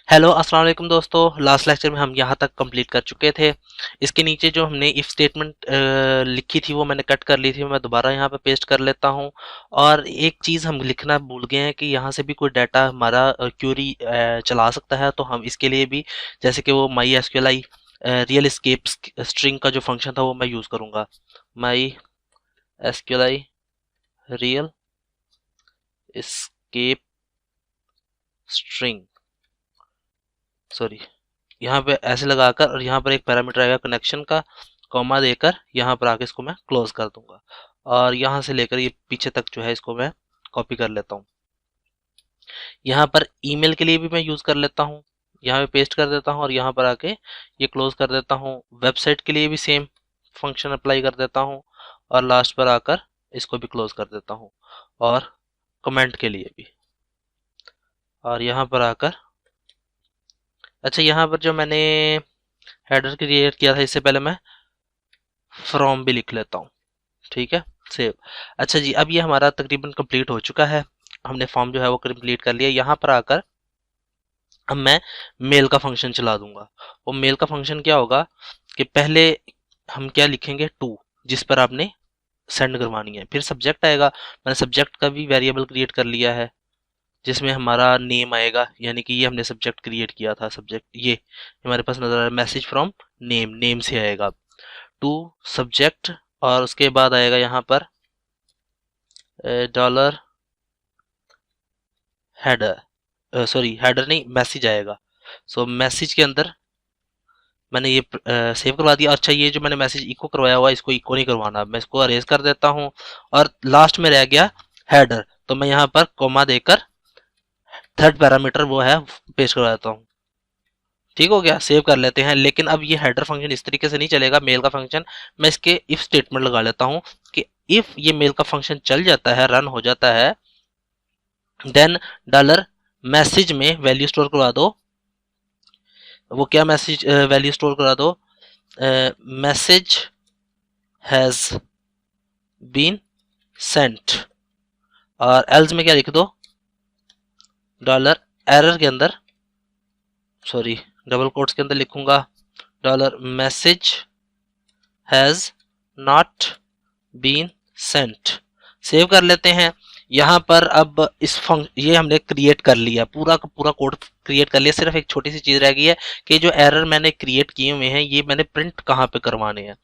Hello अस्सलाम वालेकुम दोस्तों। लास्ट लेक्चर में हम यहाँ तक कंप्लीट कर चुके थे। इसके नीचे जो हमने इफ स्टेटमेंट लिखी थी वो मैंने कट कर ली थी, मैं दोबारा यहाँ पे पेस्ट कर लेता हूँ। और एक चीज़ हम लिखना भूल गए हैं कि यहाँ से भी कोई डाटा हमारा क्यूरी चला सकता है, तो हम इसके लिए भी जैसे कि वो my SQL real escape string का जो फंक्शन था वो मैं यूज़ करूँगा। My SQL real escape string, sorry, यहाँ पे ऐसे लगाकर और यहाँ पर एक पैरामीटर आएगा कनेक्शन का, कॉमा देकर यहाँ पर आके इसको मैं क्लोज कर दूंगा। और यहाँ से लेकर ये पीछे तक जो है इसको मैं कॉपी कर लेता हूँ। यहाँ पर ईमेल के लिए भी मैं यूज़ कर लेता हूँ, यहाँ पे पेस्ट कर देता हूँ और यहाँ पर आके ये क्लोज कर देता हूँ। वेबसाइट के लिए भी सेम फंक्शन अप्लाई कर देता हूँ और लास्ट पर आकर इसको भी क्लोज कर देता हूँ। और कमेंट के लिए भी, और यहाँ पर आकर अच्छा, यहाँ पर जो मैंने हेडर क्रिएट किया था इससे पहले मैं फ्रॉम भी लिख लेता हूँ। ठीक है, सेव। अच्छा जी, अब ये हमारा तकरीबन कंप्लीट हो चुका है। हमने फॉर्म जो है वो कंप्लीट कर लिया। यहाँ पर आकर अब मैं मेल का फंक्शन चला दूंगा। वो मेल का फंक्शन क्या होगा कि पहले हम क्या लिखेंगे, टू, जिस पर आपने सेंड करवानी है। फिर सब्जेक्ट आएगा, मैंने सब्जेक्ट का भी वेरिएबल क्रिएट कर लिया है जिसमें हमारा नेम आएगा, यानी कि ये हमने सब्जेक्ट क्रिएट किया था। सब्जेक्ट ये हमारे पास नजर आ रहा है, मैसेज फ्रॉम नेम, नेम से आएगा टू सब्जेक्ट। और उसके बाद आएगा यहाँ पर डॉलर हेडर, सॉरी हेडर नहीं, मैसेज आएगा। सो मैसेज के अंदर मैंने ये सेव करवा दिया। अच्छा, ये जो मैंने मैसेज इको करवाया हुआ है इसको इको नहीं करवाना, मैं इसको अरेज कर देता हूँ। और लास्ट में रह गया हेडर, तो मैं यहाँ पर कोमा देकर थर्ड पैरामीटर वो है पेस्ट करवा देता हूँ। ठीक हो गया, सेव कर लेते हैं। लेकिन अब ये हेडर फंक्शन इस तरीके से नहीं चलेगा, मेल का फंक्शन। मैं इसके इफ स्टेटमेंट लगा लेता हूँ कि इफ ये मेल का फंक्शन चल जाता है, रन हो जाता है, देन डॉलर मैसेज में वैल्यू स्टोर करवा दो। वो क्या मैसेज वैल्यू स्टोर करा दो, मैसेज हैज बीन सेंट। और एल्स में क्या लिख दो, डॉलर एरर के अंदर, सॉरी डबल कोट्स के अंदर लिखूंगा, dollar message has not been sent. Save कर लेते हैं। यहाँ पर अब ये हमने क्रिएट कर लिया, पूरा का पूरा कोड क्रिएट कर लिया। सिर्फ एक छोटी सी चीज रह गई है कि जो एरर मैंने क्रिएट किए हुए हैं ये मैंने प्रिंट कहाँ पे करवाने हैं।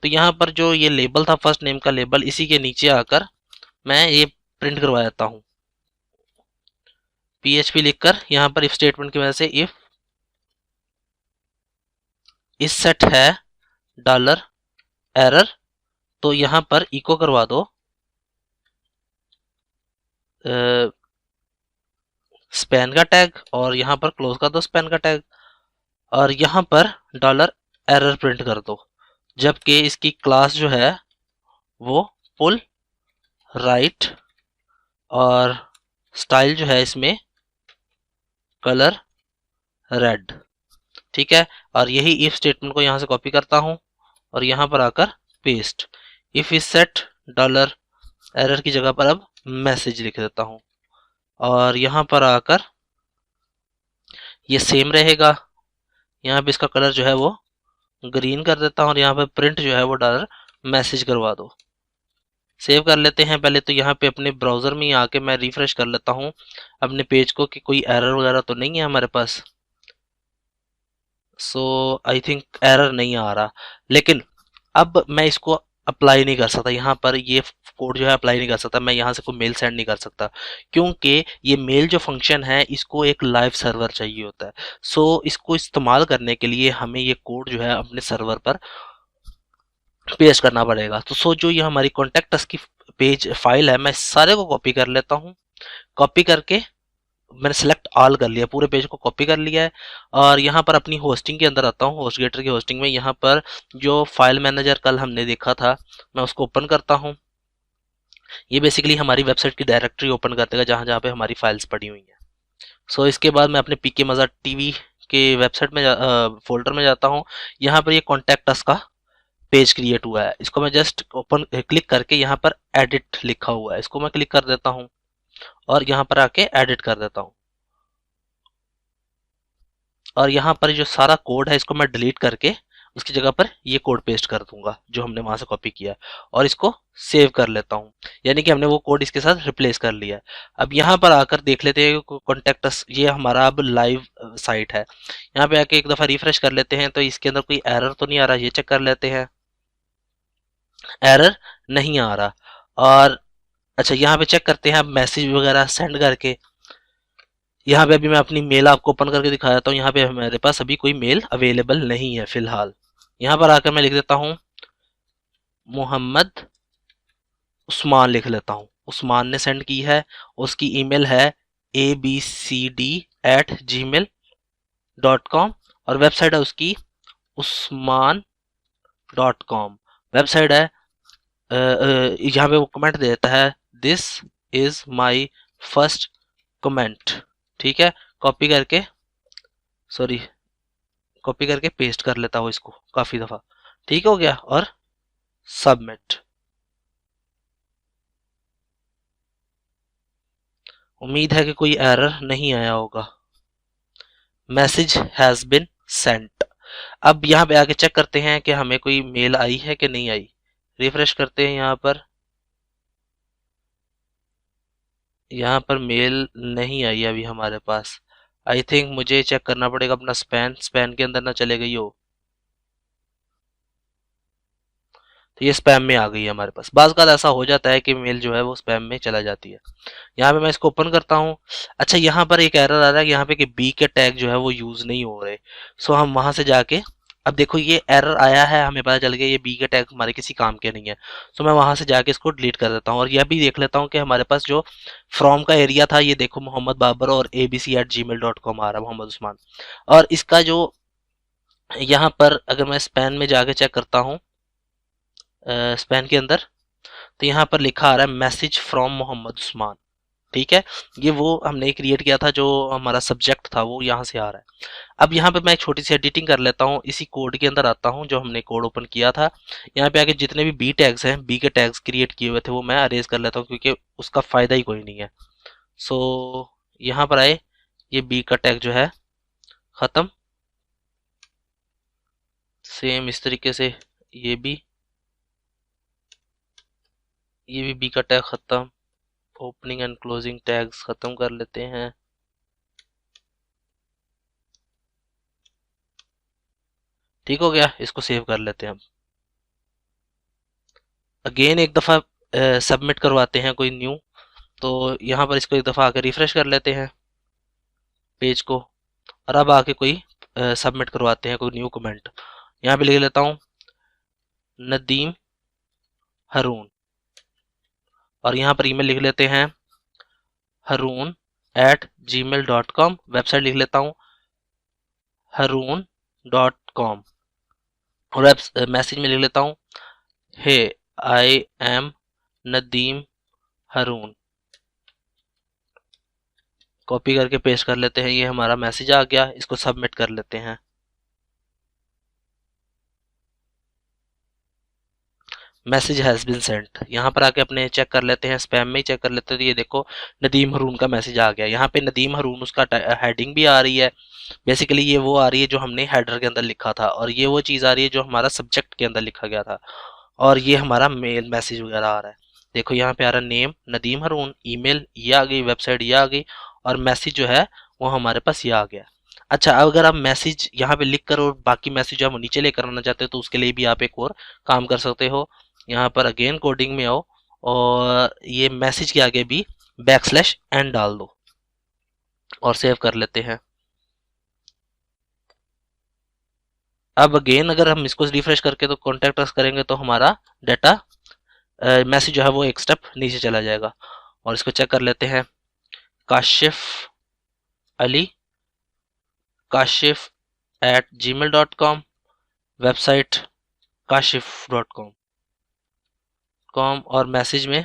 तो यहाँ पर जो ये लेबल था, फर्स्ट नेम का लेबल, इसी के नीचे आकर मैं ये प्रिंट करवा देता हूँ। PHP लिखकर यहाँ पर इफ स्टेटमेंट की वजह से इफ इस सेट है डॉलर एरर, तो यहाँ पर इको करवा दो स्पैन का टैग, और यहाँ पर क्लोज कर दो स्पैन का टैग, और यहाँ पर डॉलर एरर प्रिंट कर दो। जबकि इसकी क्लास जो है वो पुल राइट, और स्टाइल जो है इसमें कलर रेड। ठीक है, और यही इफ स्टेटमेंट को यहाँ से कॉपी करता हूँ और यहाँ पर आकर paste. If is set dollar error की जगह पर अब मैसेज लिख देता हूँ, और यहाँ पर आकर ये सेम रहेगा। यहाँ पे इसका कलर जो है वो ग्रीन कर देता हूँ और यहाँ पे प्रिंट जो है वो डॉलर मैसेज करवा दो। सेव कर लेते हैं। पहले तो यहाँ पे अपने ब्राउजर में ही आके मैं रिफ्रेश कर लेता हूँ अपने पेज को कि कोई एरर वगैरह तो नहीं है हमारे पास। सो आई थिंक एरर नहीं आ रहा, लेकिन अब मैं इसको अप्लाई नहीं कर सकता। यहाँ पर ये कोड जो है अप्लाई नहीं कर सकता, मैं यहाँ से कोई मेल सेंड नहीं कर सकता, क्योंकि ये मेल जो फंक्शन है इसको एक लाइव सर्वर चाहिए होता है। सो इसको इस्तेमाल करने के लिए हमें ये कोड जो है अपने सर्वर पर पेस्ट करना पड़ेगा। तो सो जो ये हमारी कॉन्टेक्ट अस की पेज फाइल है, मैं सारे को कॉपी कर लेता हूँ। कॉपी करके मैंने सेलेक्ट ऑल कर लिया, पूरे पेज को कॉपी कर लिया है। और यहाँ पर अपनी होस्टिंग के अंदर आता हूँ, होस्टगेटर की होस्टिंग में। यहाँ पर जो फाइल मैनेजर कल हमने देखा था मैं उसको ओपन करता हूँ। ये बेसिकली हमारी वेबसाइट की डायरेक्टरी ओपन कर देगा जहाँ जहाँ पे हमारी फाइल्स पड़ी हुई हैं। सो इसके बाद मैं अपने पीके मज़ा टीवी के वेबसाइट में फोल्डर में जाता हूँ। यहाँ पर ये कॉन्टैक्ट अस का पेज क्रिएट हुआ है, इसको मैं जस्ट ओपन क्लिक करके यहाँ पर एडिट लिखा हुआ है, इसको मैं क्लिक कर देता हूँ और यहाँ पर आके एडिट कर देता हूँ। और यहाँ पर जो सारा कोड है इसको मैं डिलीट करके उसकी जगह पर ये कोड पेस्ट कर दूंगा जो हमने वहां से कॉपी किया, और इसको सेव कर लेता हूँ। यानी कि हमने वो कोड इसके साथ रिप्लेस कर लिया है। अब यहाँ पर आकर देख लेते हैं कॉन्टेक्ट अस, ये हमारा अब लाइव साइट है। यहाँ पे आके एक दफा रिफ्रेश कर लेते हैं तो इसके अंदर कोई एरर तो नहीं आ रहा, ये चेक कर लेते हैं। एरर नहीं आ रहा। और अच्छा, यहाँ पे चेक करते हैं अब मैसेज वगैरह सेंड करके। यहाँ पे अभी मैं अपनी मेल आपको ओपन करके दिखा देता हूँ। यहाँ पे मेरे पास अभी कोई मेल अवेलेबल नहीं है फिलहाल। यहाँ पर आकर मैं लिख देता हूँ मोहम्मद उस्मान, लिख लेता हूँ। उस्मान ने सेंड की है, उसकी ईमेल है abcd@gmail.com और वेबसाइट है उसकी usman.com वेबसाइट है। यहाँ पे वो कमेंट देता है this is my first comment. ठीक है, कॉपी करके सॉरी कॉपी करके पेस्ट कर लेता हूँ इसको काफी दफा। ठीक हो गया, और सबमिट। उम्मीद है कि कोई एरर नहीं आया होगा। Message has been Saint. अब यहाँ पे आके चेक करते हैं कि हमें कोई मेल आई है कि नहीं आई। रिफ्रेश करते हैं यहाँ पर मेल नहीं आई अभी हमारे पास। आई थिंक मुझे चेक करना पड़ेगा अपना स्पैन के अंदर ना चले गई हो। तो ये स्पैम में आ गई है हमारे पास। बाज़ का ऐसा हो जाता है कि मेल जो है वो स्पैम में चला जाती है। यहाँ पे मैं इसको ओपन करता हूँ। अच्छा, यहाँ पर एक एरर आ रहा है यहाँ पे कि बी के टैग जो है वो यूज नहीं हो रहे। सो हम वहां से जाके, अब देखो ये एरर आया है, हमें पता चल गया ये बी के टैग हमारे किसी काम के नहीं है। सो मैं वहां से जाके इसको डिलीट कर देता हूँ और यह भी देख लेता हूँ कि हमारे पास जो फ्रॉम का एरिया था, ये देखो मोहम्मद बाबर और abc@gmail.com आ रहा है, मोहम्मद उस्मान। और इसका जो यहाँ पर अगर मैं स्पैन में जाके चेक करता हूँ, स्पैन के अंदर, तो यहाँ पर लिखा आ रहा है मैसेज फ्रॉम मोहम्मद उस्मान। ठीक है, ये वो हमने क्रिएट किया था, जो हमारा सब्जेक्ट था वो यहाँ से आ रहा है। अब यहाँ पे मैं एक छोटी सी एडिटिंग कर लेता हूँ। इसी कोड के अंदर आता हूँ जो हमने कोड ओपन किया था। यहाँ पे आके जितने भी बी टैग्स हैं, बी के टैग्स क्रिएट किए हुए थे, वो मैं अरेज कर लेता हूँ क्योंकि उसका फायदा ही कोई नहीं है। सो यहाँ पर आए, ये बी का टैग जो है खत्म। सेम इस तरीके से ये भी बी का टैग खत्म। ओपनिंग एंड क्लोजिंग टैग्स खत्म कर लेते हैं। ठीक हो गया, इसको सेव कर लेते हैं। अगेन एक दफ़ा सबमिट करवाते हैं कोई न्यू। तो यहाँ पर इसको एक दफ़ा आकर रिफ्रेश कर लेते हैं पेज को, और अब आके कोई सबमिट करवाते हैं कोई न्यू कमेंट। यहाँ पे लिख लेता हूँ नदीम हरून, और यहाँ पर ईमेल लिख लेते हैं harun@gmail.com। वेबसाइट लिख लेता हूँ harun.com, और मैसेज में लिख लेता हूँ hey I am Nadeem Haroon. Copy करके पेस्ट कर लेते हैं, ये हमारा मैसेज आ गया। इसको सबमिट कर लेते हैं। Message has been Saint. यहाँ पर आके अपने चेक कर लेते हैं, स्पैम में ही चेक कर लेते हैं। तो ये देखो नदीम हरून का मैसेज आ गया। यहाँ पे नदीम हरून उसका हेडिंग भी आ रही है। बेसिकली ये वो आ रही है जो हमने हेडर के अंदर लिखा था, और ये वो चीज़ आ रही है जो हमारा सब्जेक्ट के अंदर लिखा गया था। और ये हमारा मेल मैसेज वगैरह आ रहा है। देखो यहाँ पे आ रहा है नेम नदीम हरून, ईमेल ये आ गई, वेबसाइट ये आ गई, और मैसेज जो है वो हमारे पास ये आ गया। अच्छा, अब अगर आप मैसेज यहाँ पे लिख कर और बाकी मैसेज जो आप नीचे लेकर आना चाहते हो तो उसके लिए भी आप एक और काम कर सकते हो। यहाँ पर अगेन कोडिंग में आओ और ये मैसेज के आगे भी \n डाल दो और सेव कर लेते हैं। अब अगेन अगर हम इसको रिफ्रेश करके तो कॉन्टेक्ट अस करेंगे तो हमारा डाटा मैसेज जो है वो एक स्टेप नीचे चला जाएगा। और इसको चेक कर लेते हैं Kashif Ali kaashif@gmail.com, website kashif.com और मैसेज में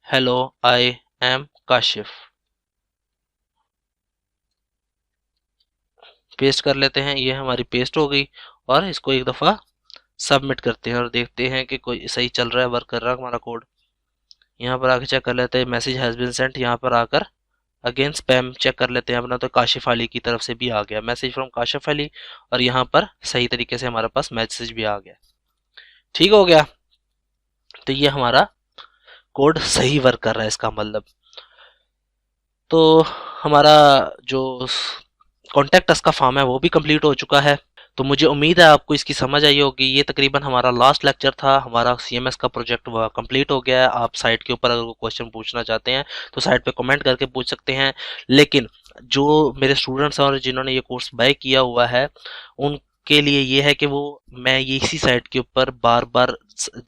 hello I am Kashif. Paste कर लेते हैं, ये हमारी पेस्ट हो गई। और इसको एक दफ़ा सबमिट करते हैं और देखते हैं कि कोई सही चल रहा है, वर्क कर रहा है हमारा कोड। यहाँ पर आके चेक कर लेते हैं मैसेज हैज़ बीन सेंट। यहाँ पर आकर अगेन स्पैम चेक कर लेते हैं अपना, तो काशिफ अली की तरफ से भी आ गया मैसेज फ्रॉम काशिफ अली, और यहाँ पर सही तरीके से हमारे पास मैसेज भी आ गया। ठीक हो गया। तो ये हमारा कोड सही वर्क कर रहा है इसका मतलब। तो हमारा जो कॉन्टैक्ट अस का फॉर्म है वो भी कंप्लीट हो चुका है। तो मुझे उम्मीद है आपको इसकी समझ आई होगी। ये तकरीबन हमारा लास्ट लेक्चर था, हमारा सीएमएस का प्रोजेक्ट वह कंप्लीट हो गया है। आप साइट के ऊपर अगर क्वेश्चन पूछना चाहते हैं तो साइट पे कमेंट करके पूछ सकते हैं, लेकिन जो मेरे स्टूडेंट्स हैं और जिन्होंने ये कोर्स बाय किया हुआ है उनके लिए ये है कि वो मैं ये इसी साइट के ऊपर बार बार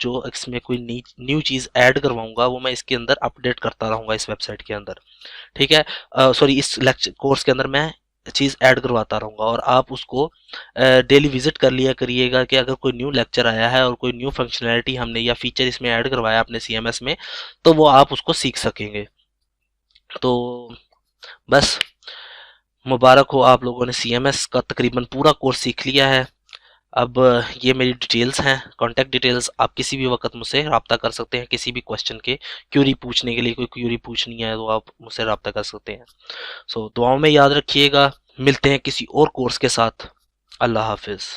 जो इसमें कोई न्यू चीज़ ऐड करवाऊंगा वो मैं इसके अंदर अपडेट करता रहूंगा इस वेबसाइट के अंदर। ठीक है, सॉरी इस लेक्चर कोर्स के अंदर मैं चीज़ ऐड करवाता रहूँगा, और आप उसको डेली विजिट कर लिया करिएगा कि अगर कोई न्यू लेक्चर आया है और कोई न्यू फंक्शनैलिटी हमने या फीचर इसमें ऐड करवाया अपने सीएमएस में, तो वो आप उसको सीख सकेंगे। तो बस मुबारक हो, आप लोगों ने सीएमएस का तकरीबन पूरा कोर्स सीख लिया है। अब ये मेरी डिटेल्स हैं, कॉन्टैक्ट डिटेल्स। आप किसी भी वक्त मुझसे रब्ता कर सकते हैं किसी भी क्वेश्चन के क्यूरी पूछने के लिए। कोई क्यूरी पूछनी है तो आप मुझसे रब्ता कर सकते हैं। सो दुआओं में याद रखिएगा, मिलते हैं किसी और कोर्स के साथ। अल्लाह हाफिज़।